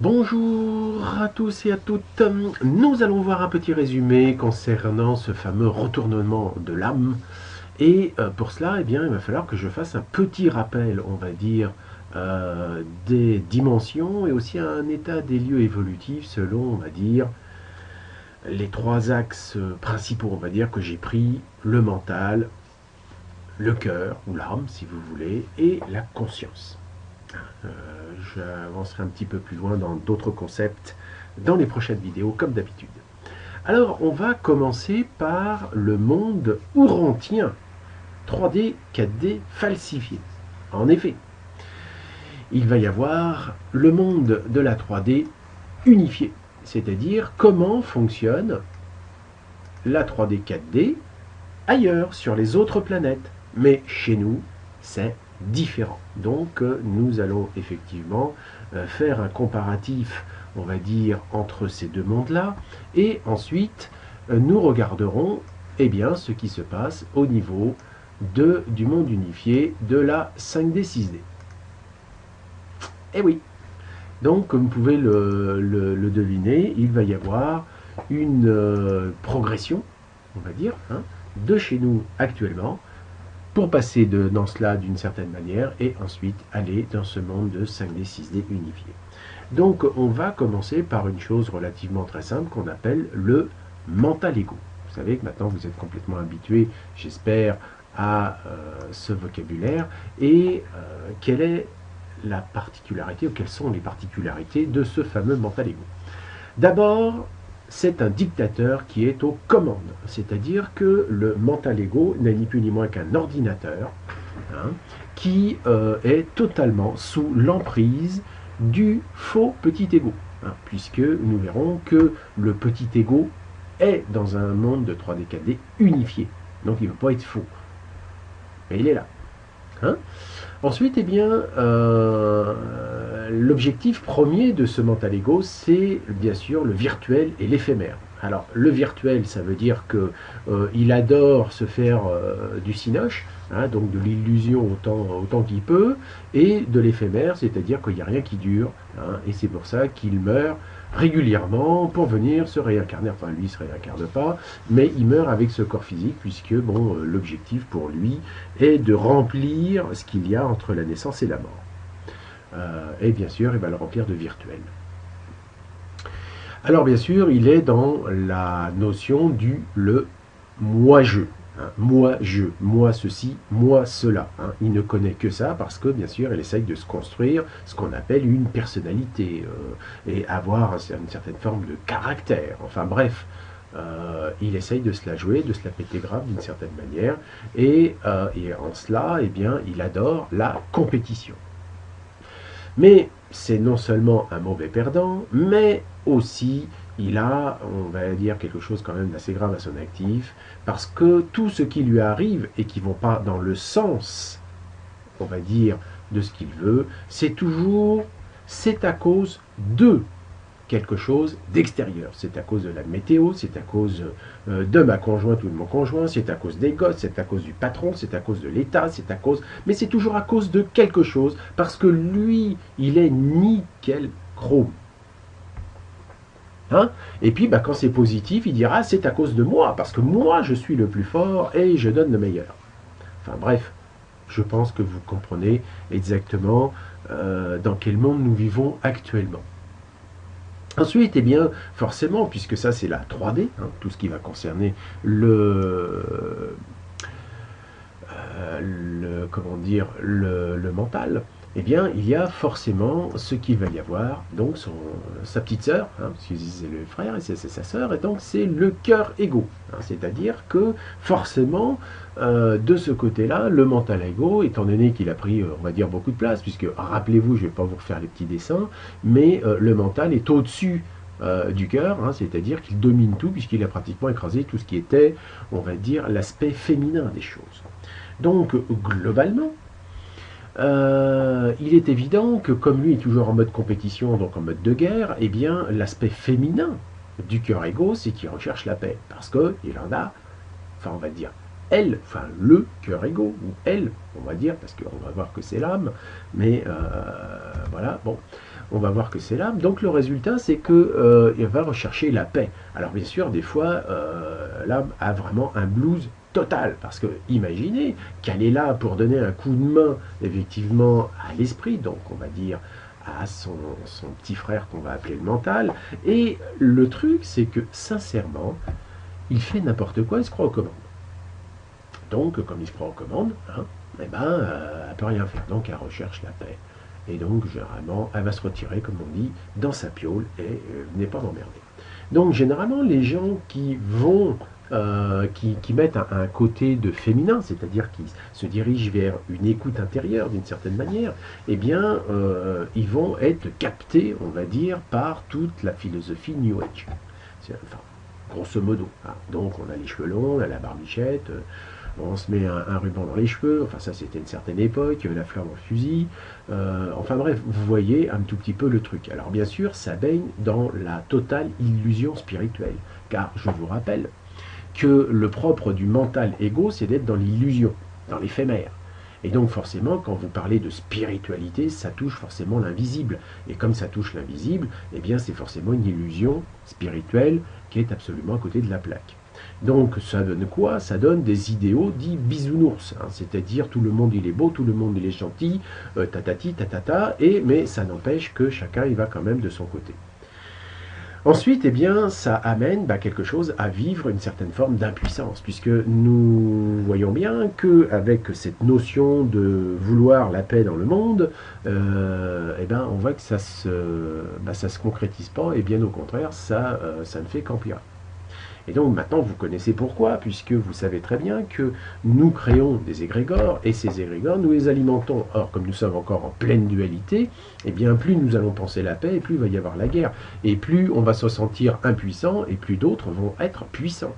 Bonjour à tous et à toutes. Nous allons voir un petit résumé concernant ce fameux retournement de l'âme. Et pour cela, eh bien, il va falloir que je fasse un petit rappel, on va dire, des dimensions et aussi un état des lieux évolutifs selon, on va dire, les trois axes principaux, on va dire, que j'ai pris, le mental, le cœur, ou l'âme, si vous voulez, et la conscience. Euh, J'avancerai un petit peu plus loin dans d'autres concepts dans les prochaines vidéos, comme d'habitude. Alors, on va commencer par le monde ourantien, 3D, 4D falsifié. En effet, il va y avoir le monde de la 3D unifié, c'est-à-dire comment fonctionne la 3D 4D ailleurs, sur les autres planètes. Mais chez nous, c'est différent. Donc nous allons effectivement faire un comparatif, on va dire, entre ces deux mondes-là, et ensuite nous regarderons eh bien, ce qui se passe au niveau du monde unifié de la 5D 6D. Eh oui, donc comme vous pouvez le deviner, il va y avoir une progression, on va dire, de chez nous actuellement, pour passer dans cela d'une certaine manière et ensuite aller dans ce monde de 5D, 6D unifié. Donc on va commencer par une chose relativement très simple qu'on appelle le mental ego. Vous savez que maintenant vous êtes complètement habitué, j'espère, à ce vocabulaire et quelle est la particularité ou quelles sont les particularités de ce fameux mental ego. D'abord, c'est un dictateur qui est aux commandes. C'est-à-dire que le mental ego n'est ni plus ni moins qu'un ordinateur qui est totalement sous l'emprise du faux petit ego. Puisque nous verrons que le petit ego est dans un monde de 3D 4D unifié. Donc il ne peut pas être faux. Mais il est là. Ensuite, eh bien, l'objectif premier de ce mental ego, c'est bien sûr le virtuel et l'éphémère. Alors, le virtuel, ça veut dire qu'il adore se faire du cinoche, donc de l'illusion autant qu'il peut, et de l'éphémère, c'est-à-dire qu'il n'y a rien qui dure, et c'est pour ça qu'il meurt régulièrement pour venir se réincarner. Enfin, lui, il ne se réincarne pas, mais il meurt avec ce corps physique, puisque bon, l'objectif pour lui est de remplir ce qu'il y a entre la naissance et la mort. Et bien sûr, il va le remplir de virtuel. Alors bien sûr, il est dans la notion du le moi-je. Moi-je, moi ceci, moi cela. Il ne connaît que ça parce que, bien sûr, il essaye de se construire ce qu'on appelle une personnalité et avoir une certaine forme de caractère. Enfin bref, il essaye de se la jouer, de se la péter grave d'une certaine manière. Et en cela, eh bien, il adore la compétition. Mais c'est non seulement un mauvais perdant, mais aussi il a, on va dire, quelque chose quand même d'assez grave à son actif, parce que tout ce qui lui arrive et qui ne vont pas dans le sens, on va dire, de ce qu'il veut, c'est à cause de quelque chose d'extérieur. C'est à cause de la météo, c'est à cause de ma conjointe ou de mon conjoint, c'est à cause des gosses, c'est à cause du patron, c'est à cause de l'État, c'est à cause... Mais c'est toujours à cause de quelque chose, parce que lui, il est nickel chrome. Et puis, quand c'est positif, il dira, c'est à cause de moi, parce que moi, je suis le plus fort et je donne le meilleur. Enfin bref, je pense que vous comprenez exactement dans quel monde nous vivons actuellement. Ensuite, eh bien, forcément, puisque ça c'est la 3D, tout ce qui va concerner comment dire, le mental, eh bien, il y a forcément ce qu'il va y avoir, donc sa petite sœur, parce que c'est le frère et c'est sa sœur, et donc c'est le cœur égo. C'est-à-dire que forcément, de ce côté-là, le mental ego, étant donné qu'il a pris, on va dire, beaucoup de place, puisque, rappelez-vous, je ne vais pas vous refaire les petits dessins, mais le mental est au-dessus du cœur, c'est-à-dire qu'il domine tout, puisqu'il a pratiquement écrasé tout ce qui était, on va dire, l'aspect féminin des choses. Donc, globalement, il est évident que comme lui est toujours en mode compétition, donc en mode de guerre, eh bien l'aspect féminin du cœur égo, c'est qu'il recherche la paix. Parce qu'il en a, enfin on va dire, elle, enfin le cœur égo, ou elle, on va dire, parce qu'on va voir que c'est l'âme, mais voilà, bon, on va voir que c'est l'âme. Donc le résultat, c'est qu'il va rechercher la paix. Alors bien sûr, des fois, l'âme a vraiment un blues total, parce que imaginez qu'elle est là pour donner un coup de main, effectivement, à l'esprit, donc on va dire à son petit frère qu'on va appeler le mental, et le truc, c'est que, sincèrement, il fait n'importe quoi, il se croit aux commandes. Donc, comme il se croit aux commandes, hein, eh ben, elle ne peut rien faire, donc elle recherche la paix. Et donc, généralement, elle va se retirer, comme on dit, dans sa piole et n'est pas m'emmerder. Donc, généralement, les gens qui vont, qui mettent un côté de féminin, c'est-à-dire qui se dirigent vers une écoute intérieure d'une certaine manière, eh bien, ils vont être captés, on va dire, par toute la philosophie New Age. Enfin, grosso modo. Hein. Donc, on a les cheveux longs, on a la barbichette, on se met un ruban dans les cheveux, enfin ça c'était une certaine époque, la fleur dans le fusil, enfin bref, vous voyez un tout petit peu le truc. Alors bien sûr, ça baigne dans la totale illusion spirituelle, car je vous rappelle que le propre du mental égo, c'est d'être dans l'illusion, dans l'éphémère. Et donc forcément, quand vous parlez de spiritualité, ça touche forcément l'invisible. Et comme ça touche l'invisible, eh bien c'est forcément une illusion spirituelle qui est absolument à côté de la plaque. Donc ça donne quoi? Ça donne des idéaux dits bisounours, hein, c'est-à-dire tout le monde il est beau, tout le monde il est gentil, tatati, tatata, mais ça n'empêche que chacun il va quand même de son côté. Ensuite, eh bien, ça amène quelque chose à vivre une certaine forme d'impuissance, puisque nous voyons bien qu'avec cette notion de vouloir la paix dans le monde, eh ben, on voit que ça se concrétise pas, et bien au contraire, ça ne fait qu'empirer. Et donc maintenant vous connaissez pourquoi, puisque vous savez très bien que nous créons des égrégores, et ces égrégores nous les alimentons. Or, comme nous sommes encore en pleine dualité, eh bien plus nous allons penser la paix, et plus il va y avoir la guerre. Et plus on va se sentir impuissant, et plus d'autres vont être puissants.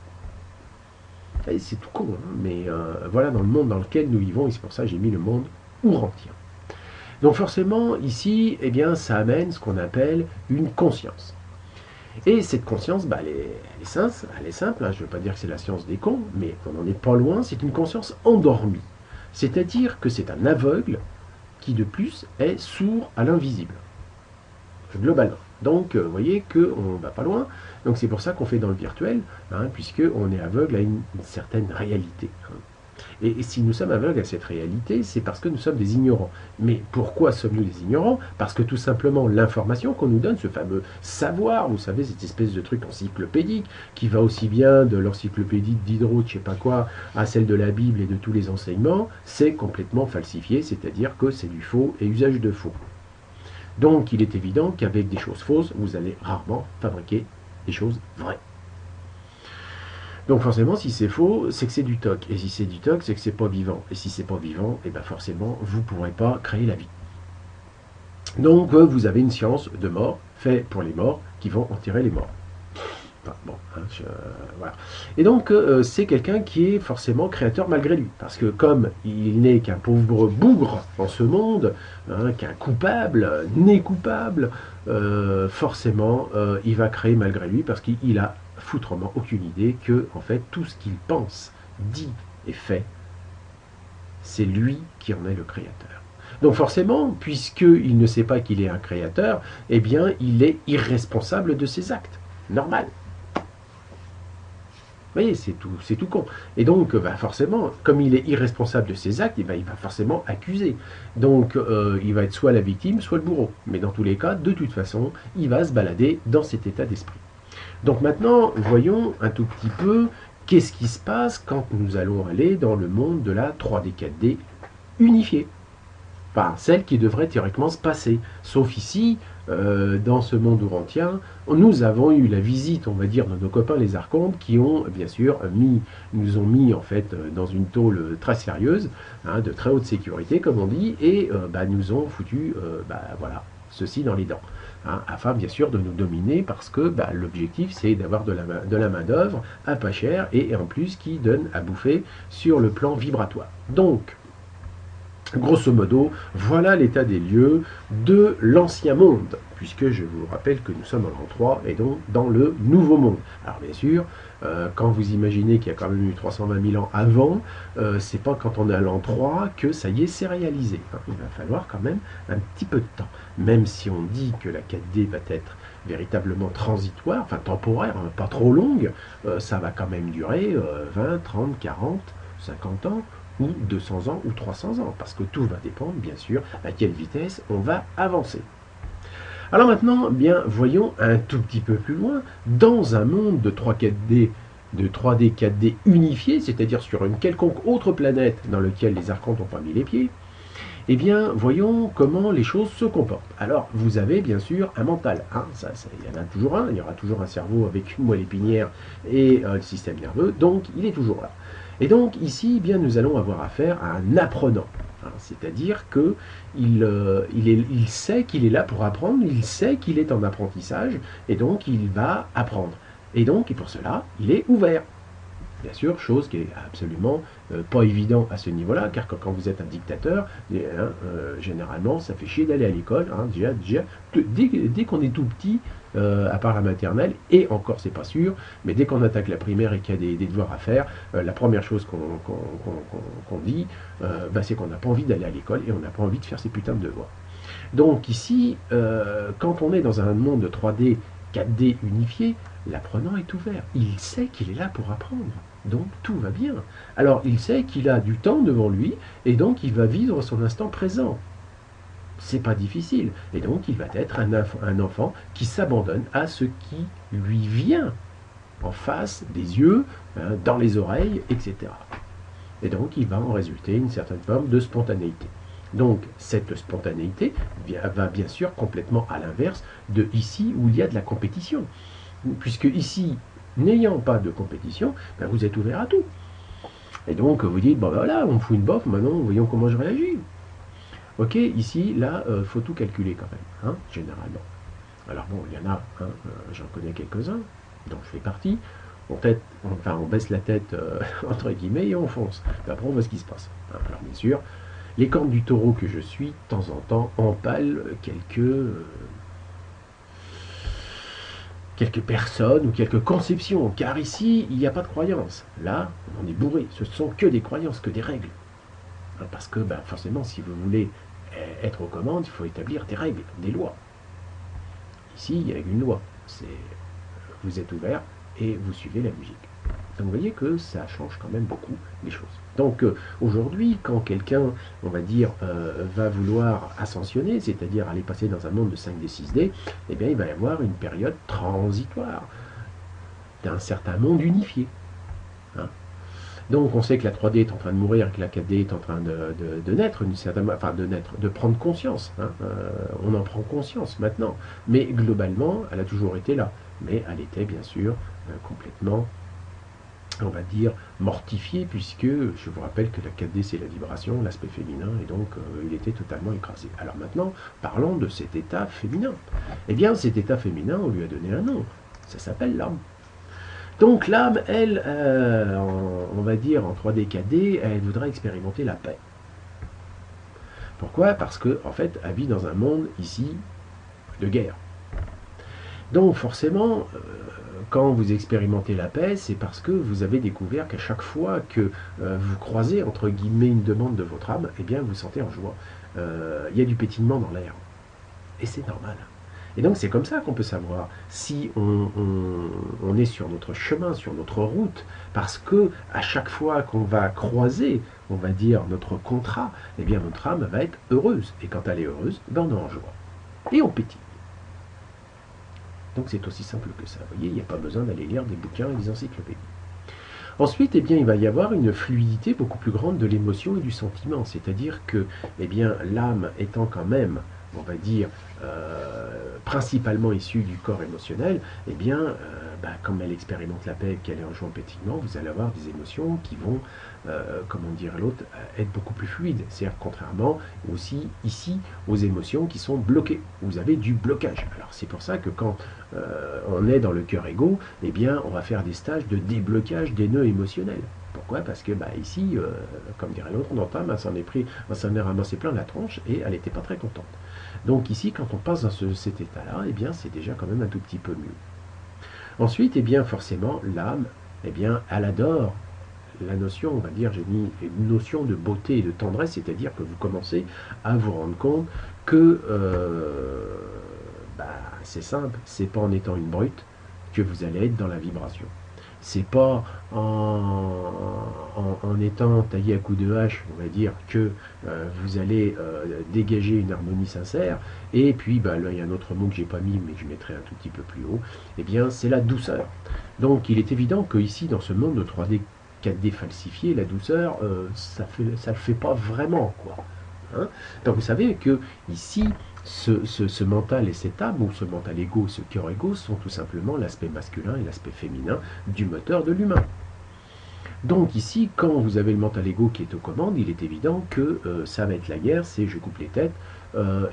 C'est tout con, hein, mais voilà dans le monde dans lequel nous vivons, et c'est pour ça que j'ai mis le monde ourantier. Donc forcément, ici, eh bien, ça amène ce qu'on appelle une conscience. Et cette conscience, elle est simple, hein, je ne veux pas dire que c'est la science des cons, mais on n'en est pas loin, c'est une conscience endormie. C'est-à-dire que c'est un aveugle qui de plus est sourd à l'invisible, globalement. Donc vous voyez qu'on ne va pas loin, donc c'est pour ça qu'on fait dans le virtuel, hein, puisqu'on est aveugle à une certaine réalité. Hein. Et si nous sommes aveugles à cette réalité, c'est parce que nous sommes des ignorants. Mais pourquoi sommes-nous des ignorants? Parce que tout simplement, l'information qu'on nous donne, ce fameux savoir, vous savez, cette espèce de truc encyclopédique, qui va aussi bien de l'encyclopédie de Diderot, je sais pas quoi, à celle de la Bible et de tous les enseignements, c'est complètement falsifié, c'est-à-dire que c'est du faux et usage de faux. Donc il est évident qu'avec des choses fausses, vous allez rarement fabriquer des choses vraies. Donc forcément, si c'est faux, c'est que c'est du toc. Et si c'est du toc, c'est que c'est pas vivant. Et si c'est pas vivant, et bien forcément, vous ne pourrez pas créer la vie. Donc vous avez une science de mort, faite pour les morts, qui vont enterrer les morts. Enfin, bon, hein, voilà. Et donc c'est quelqu'un qui est forcément créateur malgré lui. Parce que comme il n'est qu'un pauvre bougre en ce monde, hein, qu'un coupable, né coupable, forcément il va créer malgré lui parce qu'il a foutrement aucune idée que en fait tout ce qu'il pense, dit et fait, c'est lui qui en est le créateur. Donc forcément, puisqu'il ne sait pas qu'il est un créateur, eh bien il est irresponsable de ses actes. Normal. Vous voyez, c'est tout con. Et donc, forcément, comme il est irresponsable de ses actes, il va forcément accuser. Donc, il va être soit la victime, soit le bourreau. Mais dans tous les cas, de toute façon, il va se balader dans cet état d'esprit. Donc maintenant, voyons un tout petit peu qu'est-ce qui se passe quand nous allons aller dans le monde de la 3D, 4D unifiée. Enfin, celle qui devrait théoriquement se passer. Sauf ici, dans ce monde ourantien, nous avons eu la visite, on va dire, de nos copains les archontes qui ont, bien sûr, nous ont mis en fait dans une tôle très sérieuse, hein, de très haute sécurité, comme on dit, et nous ont foutu, voilà, ceci dans les dents. Hein, afin bien sûr de nous dominer parce que l'objectif c'est d'avoir de la main d'œuvre à pas cher et en plus qui donne à bouffer sur le plan vibratoire. Donc Grosso modo, voilà l'état des lieux de l'ancien monde, puisque je vous rappelle que nous sommes en l'an 3 et donc dans le nouveau monde. Alors bien sûr, quand vous imaginez qu'il y a quand même eu 320 000 ans avant, c'est pas quand on est à l'an 3 que ça y est, c'est réalisé. Hein. Il va falloir quand même un petit peu de temps. Même si on dit que la 4D va être véritablement transitoire, enfin temporaire, hein, pas trop longue, ça va quand même durer 20, 30, 40, 50 ans, ou 200 ans ou 300 ans, parce que tout va dépendre, bien sûr, à quelle vitesse on va avancer. Alors maintenant, bien, voyons un tout petit peu plus loin, dans un monde de 3D, 4D unifié, c'est-à-dire sur une quelconque autre planète dans laquelle les archontes n'ont pas mis les pieds, eh bien, voyons comment les choses se comportent. Alors, vous avez bien sûr un mental. Hein, il y en a toujours un. Il y aura toujours un cerveau avec une moelle épinière et le système nerveux. Donc, il est toujours là. Et donc, ici, eh bien, nous allons avoir affaire à un apprenant. Hein, c'est-à-dire qu'il sait qu'il est là pour apprendre. Il sait qu'il est en apprentissage. Et donc, il va apprendre. Et donc, et pour cela, il est ouvert. Bien sûr, chose qui est absolument pas évident à ce niveau-là, car quand vous êtes un dictateur, généralement, ça fait chier d'aller à l'école. Hein, dès qu'on est tout petit, à part la maternelle, et encore c'est pas sûr, mais dès qu'on attaque la primaire et qu'il y a des devoirs à faire, la première chose qu'on dit, c'est qu'on n'a pas envie d'aller à l'école et on n'a pas envie de faire ces putains de devoirs. Donc ici, quand on est dans un monde de 3D, 4D unifié, l'apprenant est ouvert. Il sait qu'il est là pour apprendre. Donc tout va bien. Alors il sait qu'il a du temps devant lui et donc il va vivre son instant présent. C'est pas difficile. Et donc il va être un enfant qui s'abandonne à ce qui lui vient en face des yeux, hein, dans les oreilles, etc. Et donc il va en résulter une certaine forme de spontanéité. Donc cette spontanéité va bien sûr complètement à l'inverse de ici où il y a de la compétition. Puisque ici, n'ayant pas de compétition, vous êtes ouvert à tout. Et donc vous dites, bon voilà, on me fout une bof, maintenant voyons comment je réagis. Ok, ici, là, faut tout calculer quand même, hein, généralement. Alors bon, il y en a, hein, j'en connais quelques-uns, dont je fais partie. On baisse la tête, entre guillemets, et on fonce. Et après, on voit ce qui se passe. Alors bien sûr, les cornes du taureau que je suis, de temps en temps, empalent quelques personnes ou quelques conceptions, car ici, il n'y a pas de croyances. Là, on est bourré. Ce sont que des croyances, que des règles. Parce que, forcément, si vous voulez être aux commandes, il faut établir des règles, des lois. Ici, il y a une loi. Vous êtes ouvert et vous suivez la musique. Donc, vous voyez que ça change quand même beaucoup les choses. Donc, aujourd'hui, quand quelqu'un, on va dire, va vouloir ascensionner, c'est-à-dire aller passer dans un monde de 5D, 6D, eh bien, il va y avoir une période transitoire d'un certain monde unifié. Hein. Donc, on sait que la 3D est en train de mourir, que la 4D est en train de naître, de prendre conscience. Hein. On en prend conscience maintenant. Mais globalement, elle a toujours été là. Mais elle était, bien sûr, complètement, on va dire, mortifié, puisque je vous rappelle que la 4D c'est la vibration, l'aspect féminin, et donc il était totalement écrasé. Alors maintenant, parlons de cet état féminin. Eh bien, cet état féminin, on lui a donné un nom, ça s'appelle l'âme. Donc l'âme, elle, on va dire en 3D, 4D, elle voudrait expérimenter la paix. Pourquoi? Parce que, en fait, elle vit dans un monde, ici, de guerre. Donc forcément, quand vous expérimentez la paix, c'est parce que vous avez découvert qu'à chaque fois que vous croisez, entre guillemets, une demande de votre âme, eh bien, vous sentez en joie. Il y a du pétillement dans l'air. Et c'est normal. Et donc, c'est comme ça qu'on peut savoir si on est sur notre chemin, sur notre route, parce que à chaque fois qu'on va croiser, on va dire, notre contrat, eh bien, notre âme va être heureuse. Et quand elle est heureuse, on est en joie. Et on pétille. Donc c'est aussi simple que ça. Vous voyez, il n'y a pas besoin d'aller lire des bouquins et des encyclopédies. Ensuite, eh bien, il va y avoir une fluidité beaucoup plus grande de l'émotion et du sentiment. C'est-à-dire que l'âme étant quand même, on va dire, principalement issue du corps émotionnel, comme elle expérimente la paix et qu'elle est en joie en pétillement, vous allez avoir des émotions qui vont, comment dire l'autre, être beaucoup plus fluides. C'est-à-dire contrairement aussi ici aux émotions qui sont bloquées. Vous avez du blocage. Alors c'est pour ça que quand on est dans le cœur égo, on va faire des stages de déblocage des nœuds émotionnels. Pour Pourquoi? Parce que bah, ici, comme dirait l'autre, on s'en est ramassé plein la tronche et elle n'était pas très contente. Donc ici, quand on passe dans cet état-là, eh bien c'est déjà quand même un tout petit peu mieux. Ensuite, eh bien forcément, l'âme, eh bien, elle adore la notion, on va dire, j'ai mis une notion de beauté et de tendresse, c'est-à-dire que vous commencez à vous rendre compte que bah, c'est simple, c'est pas en étant une brute que vous allez être dans la vibration. C'est pas en étant taillé à coups de hache, on va dire, que vous allez dégager une harmonie sincère. Et puis, bah, là, il y a un autre mot que j'ai pas mis, mais que je mettrai un tout petit peu plus haut. Eh bien, c'est la douceur. Donc, il est évident que ici, dans ce monde de 3D 4D falsifié, la douceur, ça le fait pas vraiment, quoi. Hein. Donc, vous savez que ici, ce mental et cette âme, ou ce mental égo, ce cœur égo, sont tout simplement l'aspect masculin et l'aspect féminin du moteur de l'humain. Donc ici, quand vous avez le mental égo qui est aux commandes, il est évident que ça va être la guerre, c'est je coupe les têtes,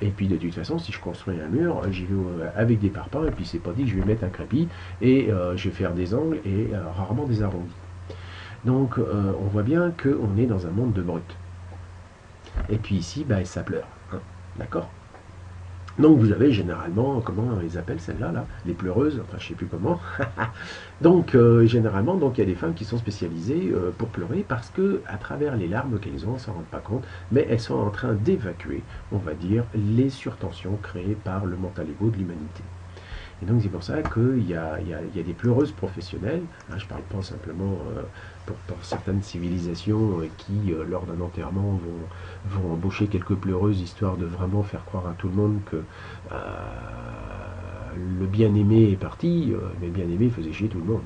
et puis de toute façon, si je construis un mur, j'y vais avec des parpaings, et puis c'est pas dit que je vais mettre un crépi, et je vais faire des angles, et rarement des arrondis. Donc on voit bien qu'on est dans un monde de brutes. Et puis ici, bah, ça pleure. Hein, d'accord? Donc vous avez généralement, comment on les appelle celles-là, là, les pleureuses, enfin je sais plus comment. Donc généralement, donc il y a des femmes qui sont spécialisées pour pleurer parce que à travers les larmes qu'elles ont, elles ne s'en rendent pas compte, mais elles sont en train d'évacuer, on va dire, les surtensions créées par le mental égo de l'humanité. Et donc c'est pour ça qu'il y a des pleureuses professionnelles, hein, je ne parle pas simplement pour certaines civilisations qui, lors d'un enterrement, vont embaucher quelques pleureuses, histoire de vraiment faire croire à tout le monde que le bien-aimé est parti, mais le bien-aimé faisait chier tout le monde.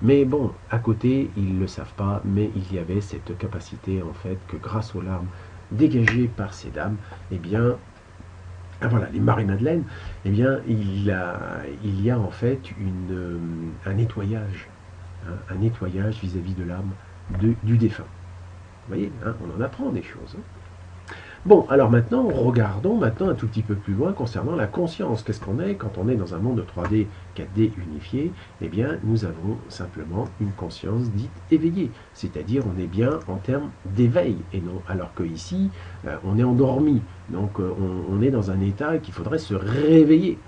Mais bon, à côté, ils ne le savent pas, mais il y avait cette capacité, en fait, que grâce aux larmes dégagées par ces dames, eh bien, ah, voilà, les Marie-Madeleine, eh bien, il y a en fait un nettoyage, hein, un nettoyage vis-à-vis de l'âme du défunt. Vous voyez, hein, on en apprend des choses. Hein. Bon, alors maintenant, regardons maintenant un tout petit peu plus loin concernant la conscience. Qu'est-ce qu'on est quand on est dans un monde de 3D, 4D unifié? Eh bien, nous avons simplement une conscience dite éveillée. C'est-à-dire, on est bien en termes d'éveil, et non, alors que ici, on est endormi. Donc, on est dans un état qu'il faudrait se réveiller.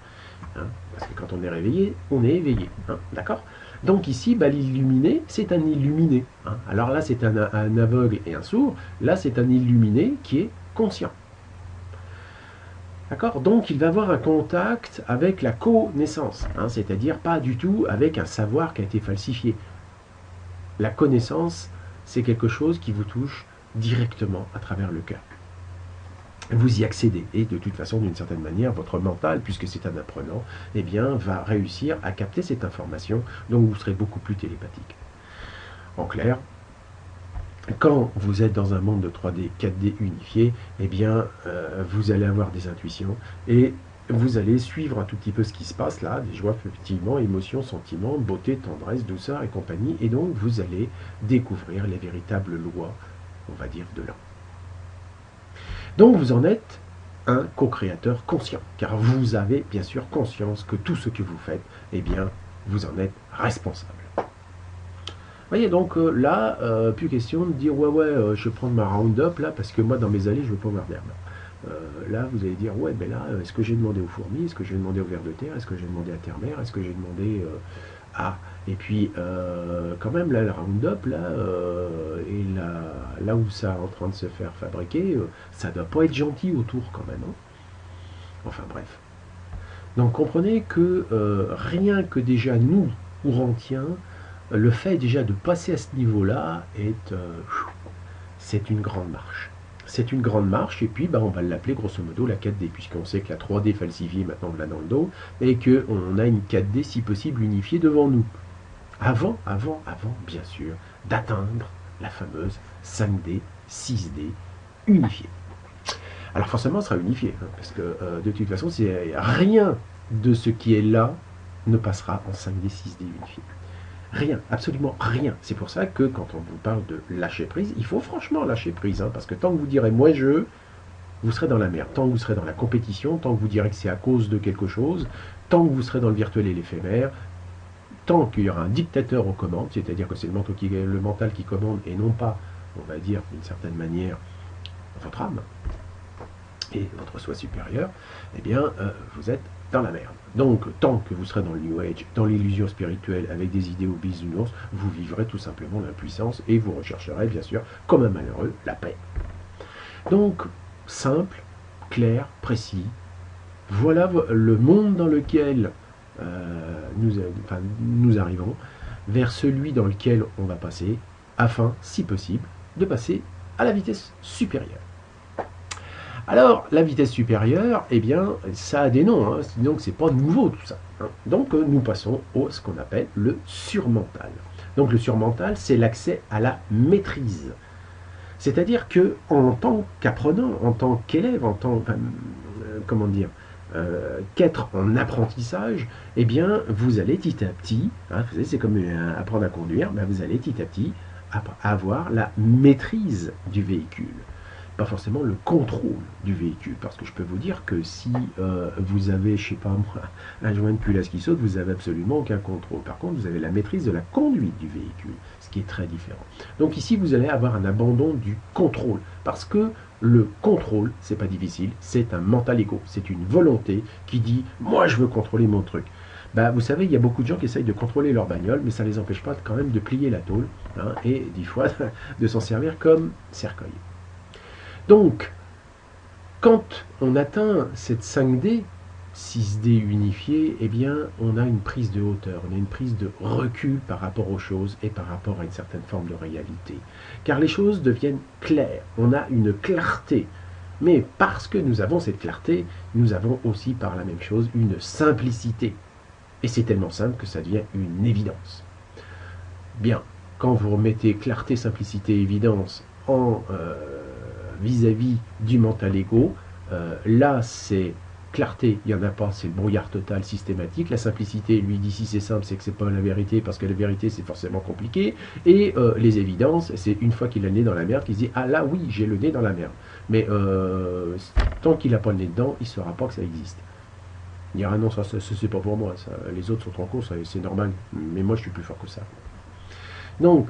Hein, parce que quand on est réveillé, on est éveillé. Hein, d'accord? Donc ici, bah, l'illuminé, c'est un illuminé. Hein. Alors là, c'est un aveugle et un sourd. Là, c'est un illuminé qui est conscient. D'accord? Donc il va avoir un contact avec la connaissance, hein, c'est-à-dire pas du tout avec un savoir qui a été falsifié. La connaissance, c'est quelque chose qui vous touche directement à travers le cœur. Vous y accédez, et de toute façon, d'une certaine manière, votre mental, puisque c'est un apprenant, eh bien, va réussir à capter cette information, donc vous serez beaucoup plus télépathique. En clair, quand vous êtes dans un monde de 3D, 4D unifié, eh bien, vous allez avoir des intuitions et vous allez suivre un tout petit peu ce qui se passe là, des joies, effectivement, émotions, sentiments, beauté, tendresse, douceur et compagnie. Et donc, vous allez découvrir les véritables lois, on va dire, de l'âme. Donc, vous en êtes un co-créateur conscient, car vous avez bien sûr conscience que tout ce que vous faites, eh bien, vous en êtes responsable. Vous voyez, donc là, plus question de dire, ouais, je vais prendre ma Roundup, là, parce que moi, dans mes allées, je ne veux pas voir d'herbe. Là, vous allez dire, ouais, ben là, est-ce que j'ai demandé aux fourmis, est-ce que j'ai demandé aux vers de terre, est-ce que j'ai demandé à terre-mère, est-ce que j'ai demandé à... Et puis, quand même, là, le Roundup, là, et là où ça est en train de se faire fabriquer, ça ne doit pas être gentil autour, quand même. Hein. Enfin, bref. Donc, comprenez que rien que déjà, nous, Ourantiens, le fait déjà de passer à ce niveau-là c'est une grande marche. C'est une grande marche, et puis on va l'appeler grosso modo la 4D, puisqu'on sait que la 3D falsifiée maintenant on l'a dans le dos, et qu'on a une 4D si possible unifiée devant nous. Avant, bien sûr, d'atteindre la fameuse 5D, 6D unifiée. Alors forcément, elle sera unifiée, hein, parce que de toute façon, rien de ce qui est là ne passera en 5D, 6D unifiée. Rien, absolument rien. C'est pour ça que quand on vous parle de lâcher prise, il faut franchement lâcher prise, hein, parce que tant que vous direz moi je, vous serez dans la merde. Tant que vous serez dans la compétition, tant que vous direz que c'est à cause de quelque chose, tant que vous serez dans le virtuel et l'éphémère, tant qu'il y aura un dictateur aux commandes, c'est-à-dire que c'est le mental qui commande et non pas, on va dire d'une certaine manière, votre âme et votre soi supérieur, eh bien, vous êtes dans la merde. Donc, tant que vous serez dans le New Age, dans l'illusion spirituelle, avec des idées au bisounours, vous vivrez tout simplement l'impuissance et vous rechercherez, bien sûr, comme un malheureux, la paix. Donc, simple, clair, précis, voilà le monde dans lequel nous arrivons, vers celui dans lequel on va passer, afin, si possible, de passer à la vitesse supérieure. Alors, la vitesse supérieure, eh bien, ça a des noms, hein, donc c'est pas nouveau tout ça. Hein. Donc, nous passons au ce qu'on appelle le surmental. Donc, le surmental, c'est l'accès à la maîtrise. C'est-à-dire que, en tant qu'apprenant, en tant qu'élève, en tant, comment dire, qu'être en apprentissage, eh bien, vous allez petit à petit, hein, vous savez, c'est comme apprendre à conduire, ben, vous allez petit à petit avoir la maîtrise du véhicule. Pas forcément le contrôle du véhicule, parce que je peux vous dire que si vous avez, je sais pas moi, un joint de culasse qui saute, vous n'avez absolument aucun contrôle. Par contre, vous avez la maîtrise de la conduite du véhicule, ce qui est très différent. Donc ici, vous allez avoir un abandon du contrôle, parce que le contrôle, c'est pas difficile, c'est un mental ego, c'est une volonté qui dit « moi je veux contrôler mon truc ». Bah, vous savez, il y a beaucoup de gens qui essayent de contrôler leur bagnole, mais ça ne les empêche pas quand même de plier la tôle, hein, et des fois de s'en servir comme cercueil. Donc, quand on atteint cette 5D, 6D unifiée, eh bien, on a une prise de hauteur, on a une prise de recul par rapport aux choses et par rapport à une certaine forme de réalité. Car les choses deviennent claires, on a une clarté. Mais parce que nous avons cette clarté, nous avons aussi par la même chose une simplicité. Et c'est tellement simple que ça devient une évidence. Bien, quand vous remettez clarté, simplicité, évidence en vis-à-vis du mental ego, là c'est clarté, il n'y en a pas, c'est le brouillard total systématique. La simplicité, lui dit si c'est simple, c'est que c'est pas la vérité, parce que la vérité c'est forcément compliqué. Et les évidences, c'est une fois qu'il a le nez dans la merde qu'il se dit ah là oui, j'ai le nez dans la merde. Mais tant qu'il n'a pas le nez dedans, il ne saura pas que ça existe. Il dira non, ça c'est pas pour moi, ça, les autres sont en cours, c'est normal, mais moi je suis plus fort que ça. Donc,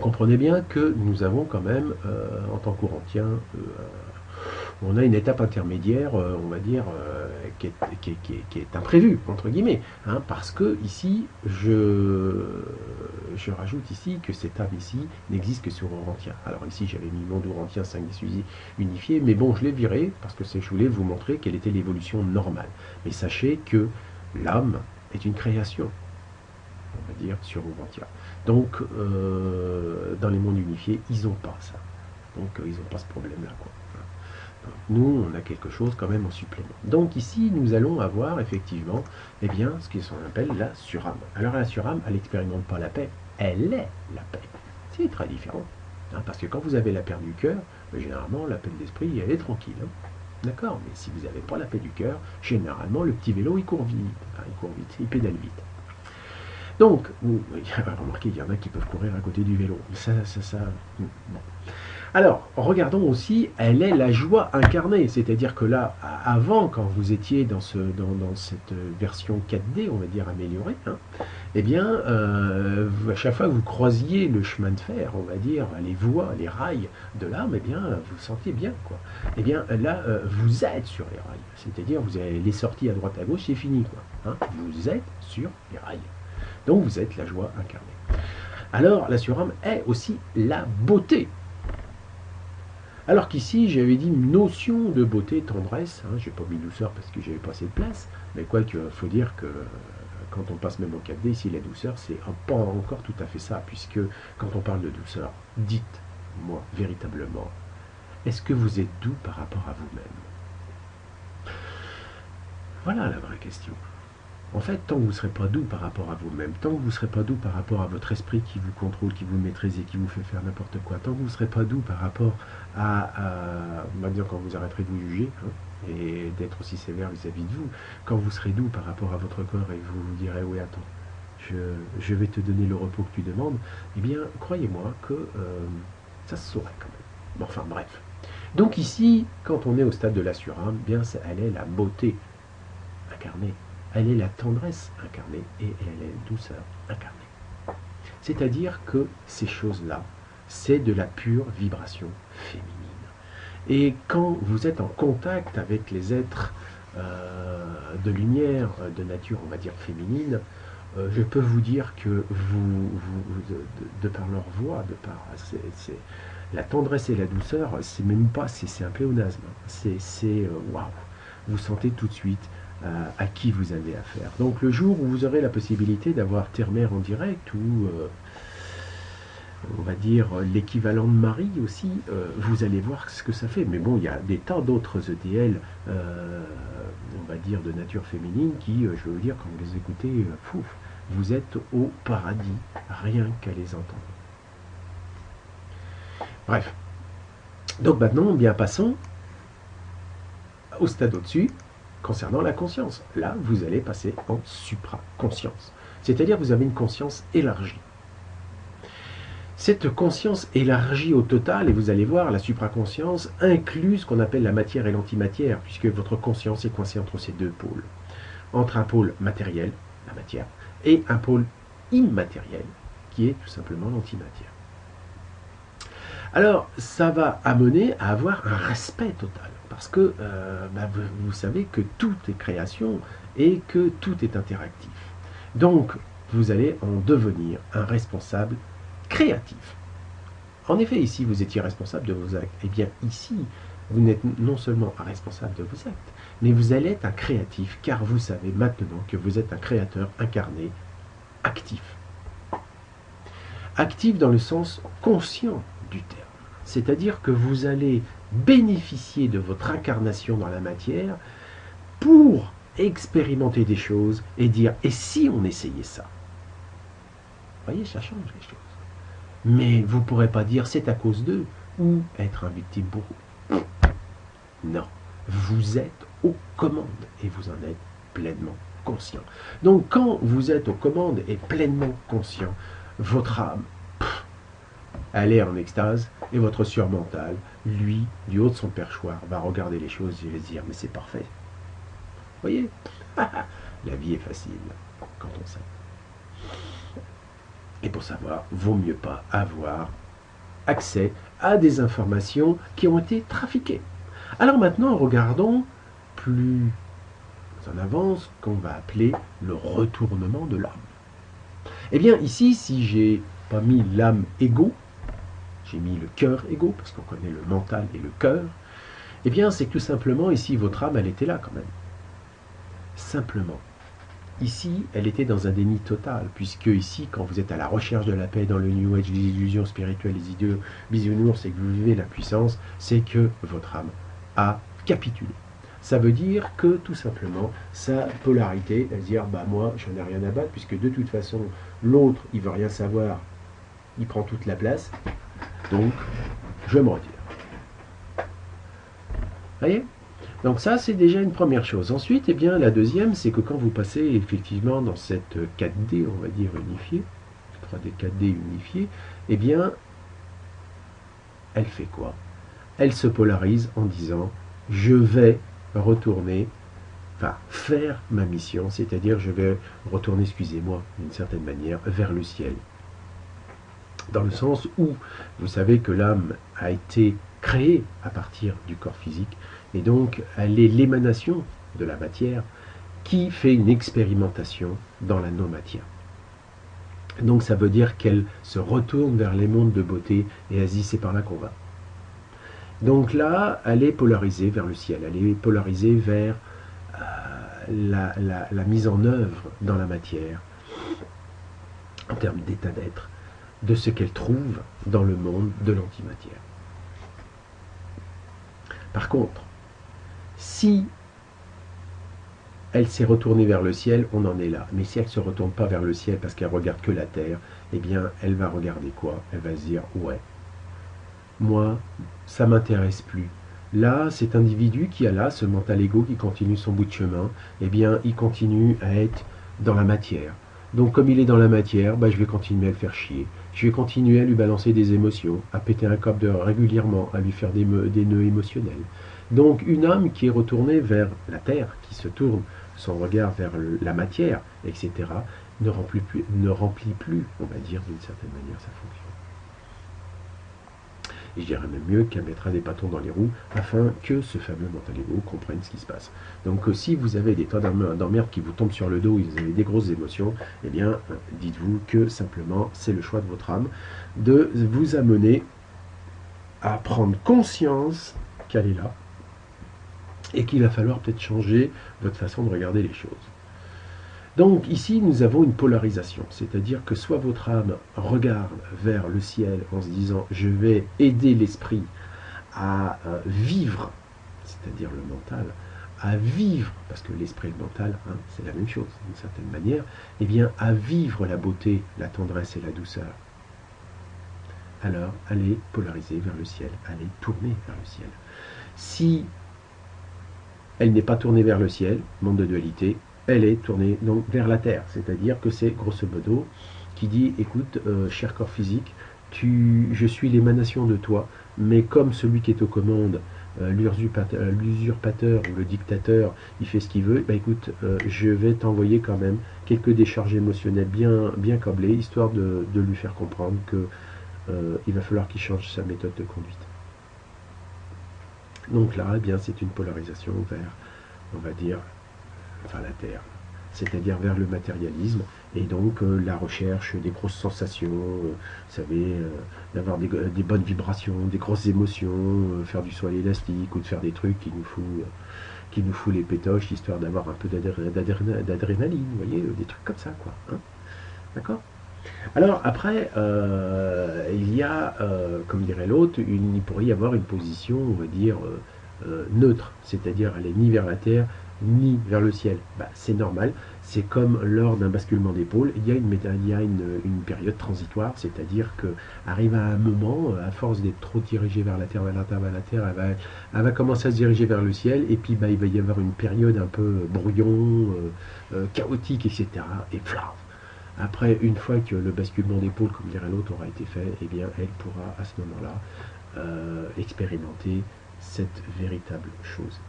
comprenez bien que nous avons quand même, en tant qu'Ourantien, on a une étape intermédiaire, on va dire, qui est imprévue, entre guillemets, hein, parce que ici, je rajoute ici que cette âme ici n'existe que sur Ourantien. Alors ici, j'avais mis monde Ourantien 5D unifié, mais bon, je l'ai viré, parce que je voulais vous montrer quelle était l'évolution normale. Mais sachez que l'âme est une création, on va dire, sur Ourantien. Donc, dans les mondes unifiés, ils n'ont pas ça. Donc, ils n'ont pas ce problème-là, quoi. Nous, on a quelque chose quand même en supplément. Donc ici, nous allons avoir effectivement, eh bien, ce qu'on appelle la surâme. Alors la surâme, elle n'expérimente pas la paix, elle est la paix. C'est très différent. Hein, parce que quand vous avez la paix du cœur, généralement, la paix de l'esprit, elle est tranquille. Hein. D'accord. Mais si vous n'avez pas la paix du cœur, généralement, le petit vélo, il court vite. Hein, il court vite, il pédale vite. Donc, remarquez, il y en a qui peuvent courir à côté du vélo. Bon. Alors, regardons aussi, elle est la joie incarnée, c'est-à-dire que là, avant, quand vous étiez dans cette version 4D, on va dire améliorée, hein, eh bien, à chaque fois que vous croisiez le chemin de fer, on va dire, les voies, les rails de l'âme, eh bien, vous sentiez bien, quoi. Eh bien, là, vous êtes sur les rails, c'est-à-dire, vous avez les sorties à droite à gauche, c'est fini, quoi. Hein, vous êtes sur les rails. Donc, vous êtes la joie incarnée. Alors, la surâme est aussi la beauté. Alors qu'ici, j'avais dit une notion de beauté, tendresse, hein, j'ai pas mis douceur parce que j'avais pas assez de place, mais quoi qu'il faut dire que quand on passe même au 4D, ici la douceur, c'est pas encore tout à fait ça, puisque quand on parle de douceur, dites-moi véritablement, est-ce que vous êtes doux par rapport à vous-même? Voilà la vraie question. En fait, tant que vous ne serez pas doux par rapport à vous-même, tant que vous ne serez pas doux par rapport à votre esprit qui vous contrôle, qui vous maîtrise et qui vous fait faire n'importe quoi, tant que vous ne serez pas doux par rapport on va dire quand vous arrêterez de vous juger, hein, et d'être aussi sévère vis-à-vis de vous, quand vous serez doux par rapport à votre corps et vous vous direz, oui, attends, je vais te donner le repos que tu demandes, eh bien, croyez-moi que ça se saurait quand même. Bon, enfin, bref. Donc ici, quand on est au stade de la surâme, bien, elle est la beauté incarnée. elle est la tendresse incarnée et elle est la douceur incarnée. C'est-à-dire que ces choses-là, c'est de la pure vibration féminine. Et quand vous êtes en contact avec les êtres de lumière, de nature, on va dire féminine, je peux vous dire que de par leur voix, de par la tendresse et la douceur, c'est même pas, c'est un pléonasme. C'est waouh. Vous sentez tout de suite à qui vous avez affaire. Donc le jour où vous aurez la possibilité d'avoir Terre-Mère en direct ou on va dire l'équivalent de Marie aussi, vous allez voir ce que ça fait. Mais bon, il y a des tas d'autres ETL, on va dire de nature féminine, qui, je vais vous dire, quand vous les écoutez, vous êtes au paradis, rien qu'à les entendre. Bref. Donc maintenant, bien passons au stade au-dessus, concernant la conscience. Là, vous allez passer en supraconscience. C'est-à-dire vous avez une conscience élargie. Cette conscience élargie au total, et vous allez voir, la supraconscience inclut ce qu'on appelle la matière et l'antimatière, puisque votre conscience est coincée entre ces deux pôles. Entre un pôle matériel, la matière, et un pôle immatériel, qui est tout simplement l'antimatière. Alors, ça va amener à avoir un respect total, parce que vous savez que tout est création et que tout est interactif. Donc, vous allez en devenir un responsable créatif. En effet, ici, vous étiez responsable de vos actes. Eh bien, ici, vous n'êtes non seulement un responsable de vos actes, mais vous allez être un créatif, car vous savez maintenant que vous êtes un créateur incarné, actif. Actif dans le sens conscient du terme. C'est-à-dire que vous allez bénéficier de votre incarnation dans la matière pour expérimenter des choses et dire « et si on essayait ça ?» Vous voyez, ça change les choses. Mais vous ne pourrez pas dire « c'est à cause d'eux » ou être un victime bourreau. Non, vous êtes aux commandes et vous en êtes pleinement conscient. Donc quand vous êtes aux commandes et pleinement conscient, votre âme, elle est en extase, et votre surmental, lui, du haut de son perchoir, va regarder les choses et va se dire, mais c'est parfait. Vous voyez, la vie est facile quand on sait. Et pour savoir, vaut mieux pas avoir accès à des informations qui ont été trafiquées. Alors maintenant, regardons plus en avance qu'on va appeler le retournement de l'âme. Eh bien ici, si j'ai pas mis l'âme égo, j'ai mis le cœur égo, parce qu'on connaît le mental et le cœur, eh bien c'est que tout simplement, ici, votre âme, elle était là quand même. Simplement. Ici, elle était dans un déni total, puisque ici, quand vous êtes à la recherche de la paix dans le New Age, les illusions spirituelles, les idées bisounours, et que vous vivez la puissance, c'est que votre âme a capitulé. Ça veut dire que, tout simplement, sa polarité, elle dire, bah moi, j'en ai rien à battre, puisque de toute façon, l'autre, il veut rien savoir, il prend toute la place, donc, je me retire. Vous voyez ? Donc ça, c'est déjà une première chose. Ensuite, eh bien, la deuxième, c'est que quand vous passez effectivement dans cette 4D, on va dire, unifiée, 3D, 4D unifiée, eh bien, elle fait quoi? Elle se polarise en disant, je vais retourner, enfin, faire ma mission, c'est-à-dire je vais retourner, excusez-moi, d'une certaine manière, vers le ciel. Dans le sens où, vous savez que l'âme a été créée à partir du corps physique, et donc elle est l'émanation de la matière qui fait une expérimentation dans la non-matière. Donc ça veut dire qu'elle se retourne vers les mondes de beauté, et elle se dit c'est par là qu'on va. Donc là, elle est polarisée vers le ciel, elle est polarisée vers la mise en œuvre dans la matière, en termes d'état d'être, de ce qu'elle trouve dans le monde de l'antimatière. Par contre, si elle s'est retournée vers le ciel, on en est là. Mais si elle ne se retourne pas vers le ciel parce qu'elle regarde que la terre, eh bien, elle va regarder quoi? Elle va se dire, ouais, moi, ça ne m'intéresse plus. Là, cet individu qui a là, ce mental égo qui continue son bout de chemin, eh bien, il continue à être dans la matière. Donc, comme il est dans la matière, bah, je vais continuer à le faire chier. Je vais continuer à lui balancer des émotions, à péter un câble régulièrement, à lui faire des nœuds émotionnels. Donc, une âme qui est retournée vers la terre, qui se tourne son regard vers la matière, etc., ne remplit plus, on va dire, d'une certaine manière, sa fonction. Et je dirais même mieux qu'elle mettra des bâtons dans les roues afin que ce fameux mental ego comprenne ce qui se passe. Donc si vous avez des tas d'emmerdes qui vous tombent sur le dos et vous avez des grosses émotions, eh bien dites-vous que simplement c'est le choix de votre âme de vous amener à prendre conscience qu'elle est là et qu'il va falloir peut-être changer votre façon de regarder les choses. Donc ici, nous avons une polarisation, c'est-à-dire que soit votre âme regarde vers le ciel en se disant « je vais aider l'esprit à vivre », c'est-à-dire le mental, à vivre, parce que l'esprit et le mental, hein, c'est la même chose d'une certaine manière, eh bien à vivre la beauté, la tendresse et la douceur. Alors, allez polariser vers le ciel, allez tourner vers le ciel. Si elle n'est pas tournée vers le ciel, monde de dualité, elle est tournée donc vers la terre, c'est-à-dire que c'est grosso modo qui dit écoute, cher corps physique, je suis l'émanation de toi, mais comme celui qui est aux commandes, l'usurpateur ou le dictateur, il fait ce qu'il veut, bah écoute, je vais t'envoyer quand même quelques décharges émotionnelles bien câblées, histoire de lui faire comprendre que il va falloir qu'il change sa méthode de conduite. Donc là, eh bien, c'est une polarisation vers, on va dire, enfin la Terre, c'est-à-dire vers le matérialisme, et donc la recherche des grosses sensations, vous savez, d'avoir des bonnes vibrations, des grosses émotions, faire du soin élastique, ou de faire des trucs qui nous fout les pétoches, histoire d'avoir un peu d'adrénaline, vous voyez, des trucs comme ça, quoi. Hein, d'accord ? Alors après, il y a, comme dirait l'autre, il pourrait y avoir une position, on va dire, neutre, c'est-à-dire aller ni vers la terre, ni vers le ciel. Bah, c'est normal, c'est comme lors d'un basculement d'épaule, il y a une période transitoire, c'est-à-dire que arrive à un moment, à force d'être trop dirigé vers la terre, elle va commencer à se diriger vers le ciel, et puis bah, il va y avoir une période un peu brouillon, chaotique, etc. Et flaf. Après, une fois que le basculement d'épaule, comme dirait l'autre, aura été fait, eh bien, elle pourra à ce moment-là expérimenter cette véritable chose.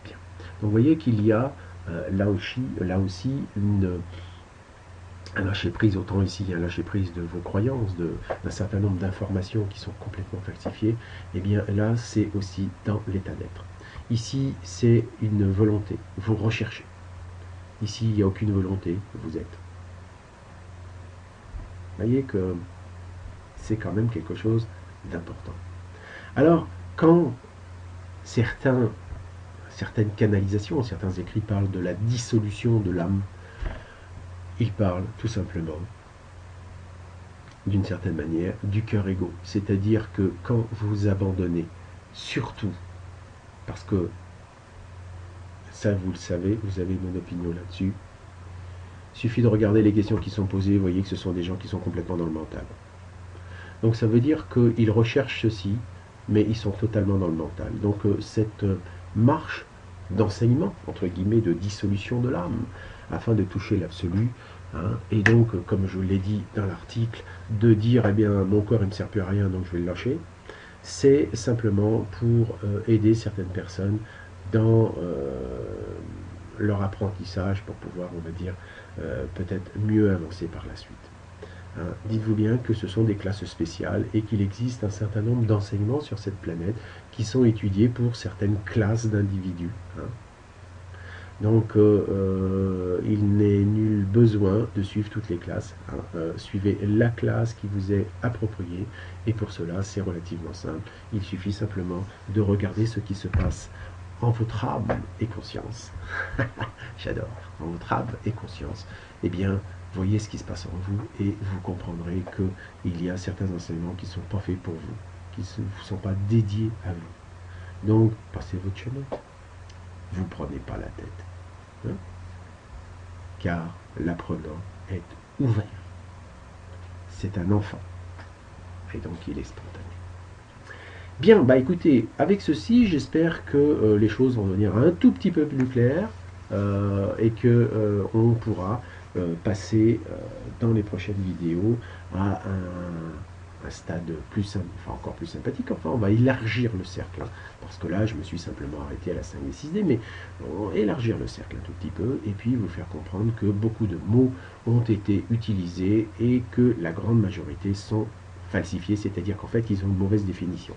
Bien. Donc, vous voyez qu'il y a là aussi un lâcher-prise, autant ici il y a un lâcher-prise de vos croyances, d'un certain nombre d'informations qui sont complètement falsifiées, et bien là, c'est aussi dans l'état d'être. Ici, c'est une volonté, vous recherchez. Ici, il n'y a aucune volonté, vous êtes. Vous voyez que c'est quand même quelque chose d'important. Alors, quand certaines canalisations, certains écrits parlent de la dissolution de l'âme, ils parlent tout simplement, d'une certaine manière, du cœur égo. C'est-à-dire que quand vous abandonnez, surtout, parce que ça vous le savez, vous avez mon opinion là-dessus, il suffit de regarder les questions qui sont posées, vous voyez que ce sont des gens qui sont complètement dans le mental. Donc ça veut dire qu'ils recherchent ceci, mais ils sont totalement dans le mental. Donc cette marche d'enseignement, entre guillemets, de dissolution de l'âme, afin de toucher l'absolu, hein, et donc, comme je l'ai dit dans l'article, de dire, eh bien, mon corps ne me sert plus à rien, donc je vais le lâcher, c'est simplement pour aider certaines personnes dans leur apprentissage, pour pouvoir, on va dire, peut-être mieux avancer par la suite. Hein, dites-vous bien que ce sont des classes spéciales et qu'il existe un certain nombre d'enseignements sur cette planète qui sont étudiés pour certaines classes d'individus. Hein. Donc, il n'est nul besoin de suivre toutes les classes. Hein. Suivez la classe qui vous est appropriée, et pour cela, c'est relativement simple. Il suffit simplement de regarder ce qui se passe en votre âme et conscience. J'adore. En votre âme et conscience. Eh bien, voyez ce qui se passe en vous, et vous comprendrez qu'il y a certains enseignements qui ne sont pas faits pour vous, qui ne sont pas dédiés à vous. Donc, passez votre chemin. Vous ne prenez pas la tête. Hein? Car l'apprenant est ouvert. C'est un enfant. Et donc il est spontané. Bien, bah écoutez, avec ceci, j'espère que les choses vont devenir un tout petit peu plus claires et que on pourra passer dans les prochaines vidéos à un stade encore plus sympathique. Enfin, on va élargir le cercle, hein, parce que là, je me suis simplement arrêté à la 5 et 6D, mais on va élargir le cercle un tout petit peu, et puis vous faire comprendre que beaucoup de mots ont été utilisés et que la grande majorité sont falsifiés, c'est-à-dire qu'en fait, ils ont une mauvaise définition.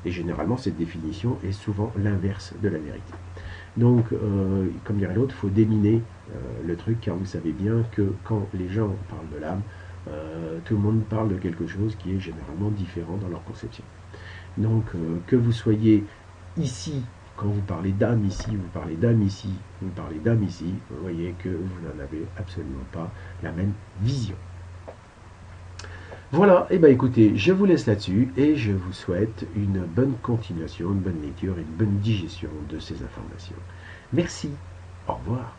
Et généralement, cette définition est souvent l'inverse de la vérité. Donc, comme dirait l'autre, il faut déminer le truc, car vous savez bien que quand les gens parlent de l'âme, tout le monde parle de quelque chose qui est généralement différent dans leur conception. Donc, que vous soyez ici, quand vous parlez d'âme ici, vous parlez d'âme ici, vous parlez d'âme ici, vous voyez que vous n'en avez absolument pas la même vision. Voilà, et bien écoutez, je vous laisse là-dessus et je vous souhaite une bonne continuation, une bonne lecture et une bonne digestion de ces informations. Merci, au revoir.